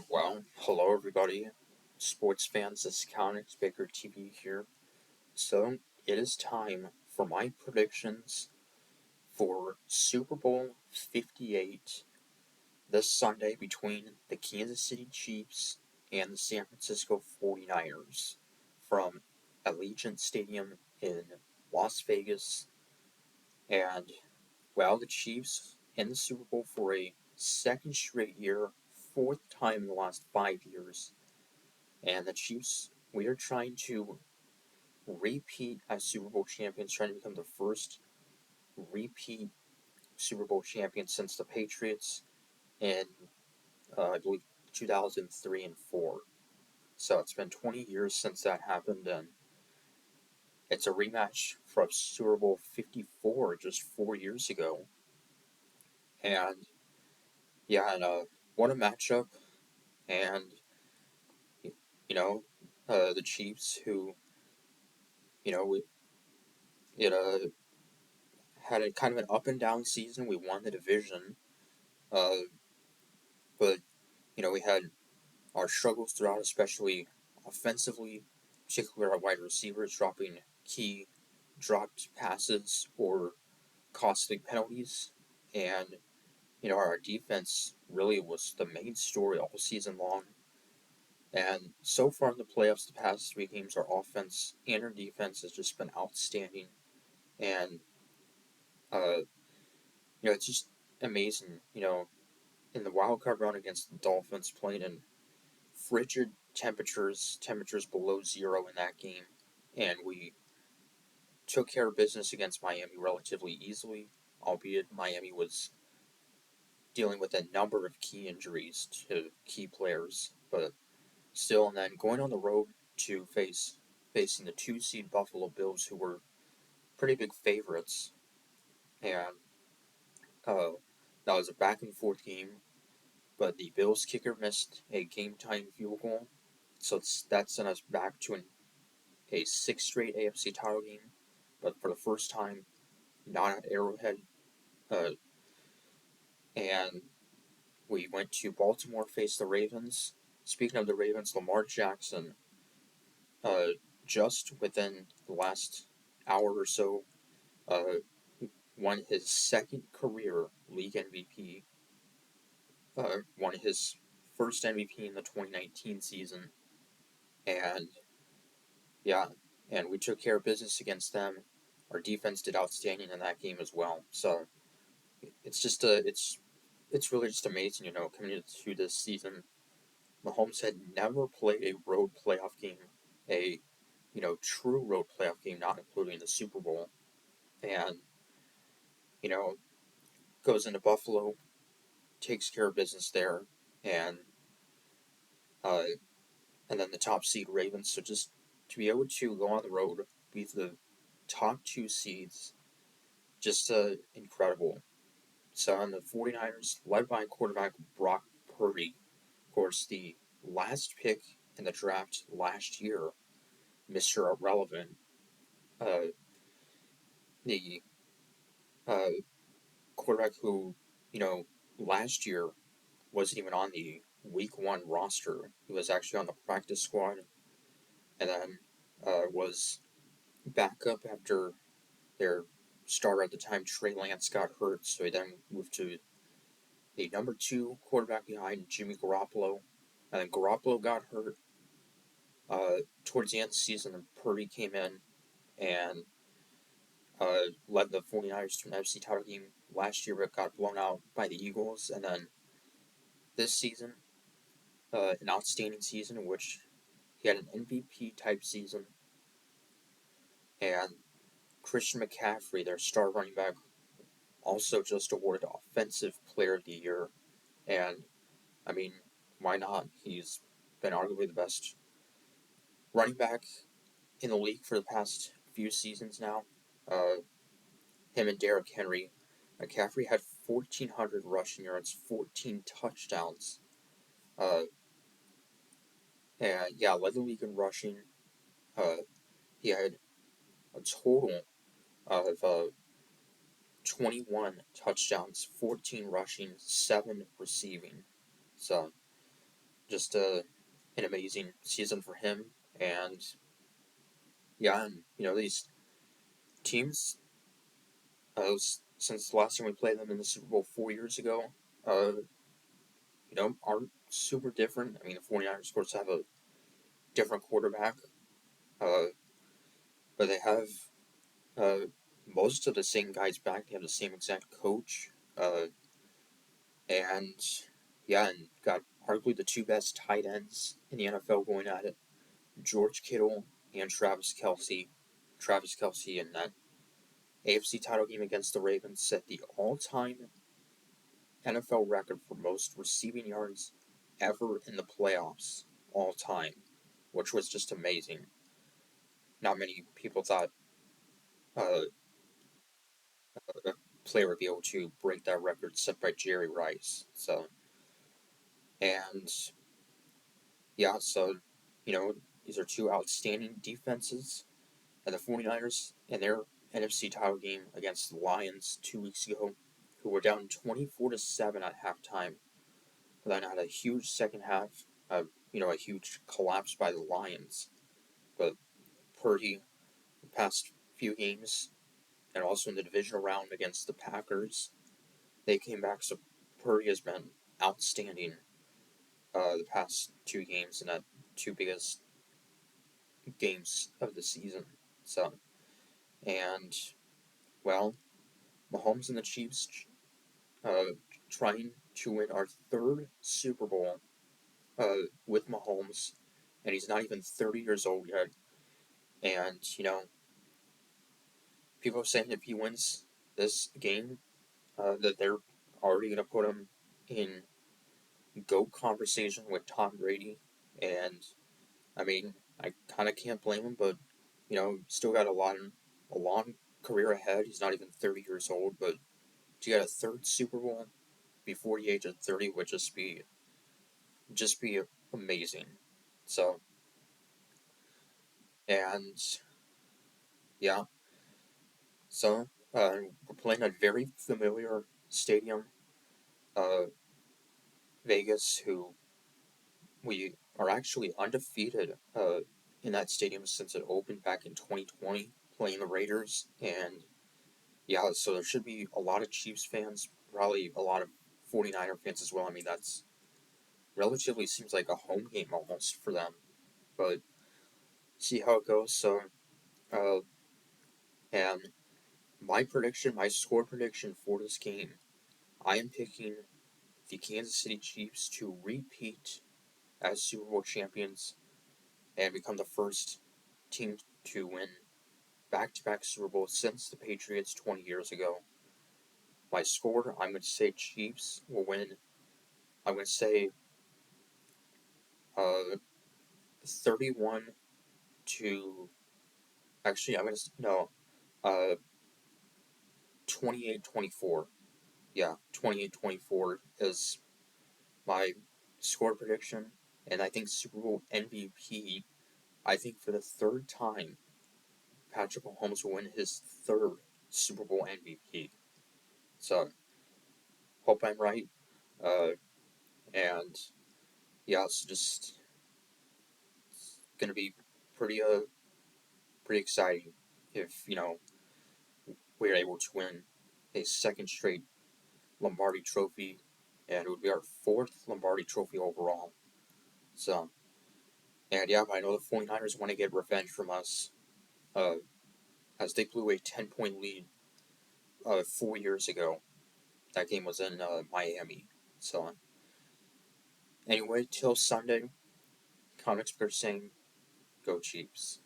Well, hello everybody, sports fans. This is Counix Baker TV here. So it is time for my predictions for Super Bowl 58 this Sunday between the Kansas City Chiefs and the San Francisco 49ers from Allegiant Stadium in Las Vegas. And well, the Chiefs in the Super Bowl for a second straight year, fourth time in the last 5 years. And the Chiefs, we are trying to repeat as Super Bowl champions, trying to become the first repeat Super Bowl champion since the Patriots in, I believe, 2003 and 4. So it's been 20 years since that happened, and it's a rematch from Super Bowl 54 just 4 years ago. And yeah, what a matchup. And, you know, the Chiefs, who, you know, it had a kind of an up and down season. We won the division, uh, but we had our struggles throughout, especially offensively, particularly our wide receivers dropping key dropped passes or costly penalties, and our defense really was the main story all season long. And so far in the playoffs, the past three games, our offense and our defense has just been outstanding, and uh, it's just amazing. In the wild card round against the Dolphins, playing in frigid temperatures below zero in that game, and we took care of business against Miami relatively easily, albeit Miami was dealing with a number of key injuries to key players, but still. And then going on the road to facing the 2 seed Buffalo Bills, who were pretty big favorites, and uh, that was a back and forth game. But the Bills kicker missed a game-tying field goal, so that sent us back to a sixth straight AFC title game, but for the first time, not at Arrowhead. Uh, and we went to Baltimore, face the Ravens. Speaking of the Ravens, Lamar Jackson, uh, just within the last hour or so, uh, won his second career league MVP, won his first MVP in the 2019 season, and yeah, and we took care of business against them. Our defense did outstanding in that game as well. So it's really just amazing, coming into this season. Mahomes had never played a road playoff game, a true road playoff game, not including the Super Bowl, and you know goes into Buffalo, takes care of business there, and uh, and then the top seed Ravens. So just to be able to go on the road, be the top 2 seeds, just incredible. So on the 49ers, led by quarterback Brock Purdy, of course, the last pick in the draft last year, Mr. Irrelevant, uh, the uh, quarterback who, you know, last year wasn't even on the week one roster. He was actually on the practice squad, and then was backup after their starter at the time, Trey Lance, got hurt. So he then moved to the number 2 quarterback behind Jimmy Garoppolo, and then Garoppolo got hurt towards the end of the season, and Purdy came in and led the 49ers to an NFC title game last year, but got blown out by the Eagles. And then this season, an outstanding season in which he had an MVP type season, and Christian McCaffrey, their star running back, also just awarded Offensive Player of the Year. And I mean, why not? He's been arguably the best running back in the league for the past few seasons now. Uh, him and Derrick Henry. McCaffrey had 1,400 rushing yards, 14 touchdowns. Uh, and yeah, led the league in rushing. He had a total of 21 touchdowns, 14 rushing, 7 receiving. So just an amazing season for him. And yeah, and these teams, since the last time we played them in the Super Bowl 4 years ago, uh, aren't super different. I mean, the 49ers, of course, have a different quarterback, uh, but they have uh, most of the same guys back. They have the same exact coach, and yeah, and got arguably the two best tight ends in the NFL going at it: George Kittle and Travis Kelce. Travis Kelce in that AFC title game against the Ravens set the all-time NFL record for most receiving yards ever in the playoffs all time, which was just amazing. Not many people thought uh, a player would be able to break that record set by Jerry Rice. So, and yeah, so, you know, these are two outstanding defenses. And the 49ers in their NFC title game against the Lions 2 weeks ago, who were down 24-7 at halftime, then had a huge second half, a huge collapse by the Lions. But Purdy, the past few games, and also in the divisional round against the Packers, they came back. So Purdy has been outstanding the past two games in that two biggest games of the season. So, and, well, Mahomes and the Chiefs uh, trying to win our third Super Bowl with Mahomes, and he's not even 30 years old yet. And, people are saying if he wins this game, that they're already going to put him in GOAT conversation with Tom Brady. And, I mean, I kind of can't blame him, but, still got a long career ahead. He's not even 30 years old, but to get a third Super Bowl before the age of 30 would just be amazing. So, and yeah, so we're playing a very familiar stadium, uh, Vegas, who we are actually undefeated in that stadium since it opened back in 2020, playing the Raiders. And yeah, so there should be a lot of Chiefs fans, probably a lot of 49er fans as well. I mean, that's relatively seems like a home game almost for them, but see how it goes. So, uh, and my score prediction for this game, I am picking the Kansas City Chiefs to repeat as Super Bowl champions and become the first team to win back-to-back Super Bowls since the Patriots 20 years ago. My score, I'm going to say Chiefs will win. I'm going to say uh, 31 to. Actually, I'm going to. No. 28-24. Yeah, 28-24 is my score prediction. And I think Super Bowl MVP, I think for the third time, Patrick Mahomes will win his third Super Bowl MVP. So, hope I'm right. Uh, and yeah, it's just going to be pretty pretty exciting if we're able to win a second straight Lombardi Trophy, and it would be our fourth Lombardi Trophy overall. So, and yeah, I know the 49ers want to get revenge from us, uh, as they blew a 10-point lead 4 years ago. That game was in Miami. So, anyway, till Sunday, comics are saying, go Chiefs.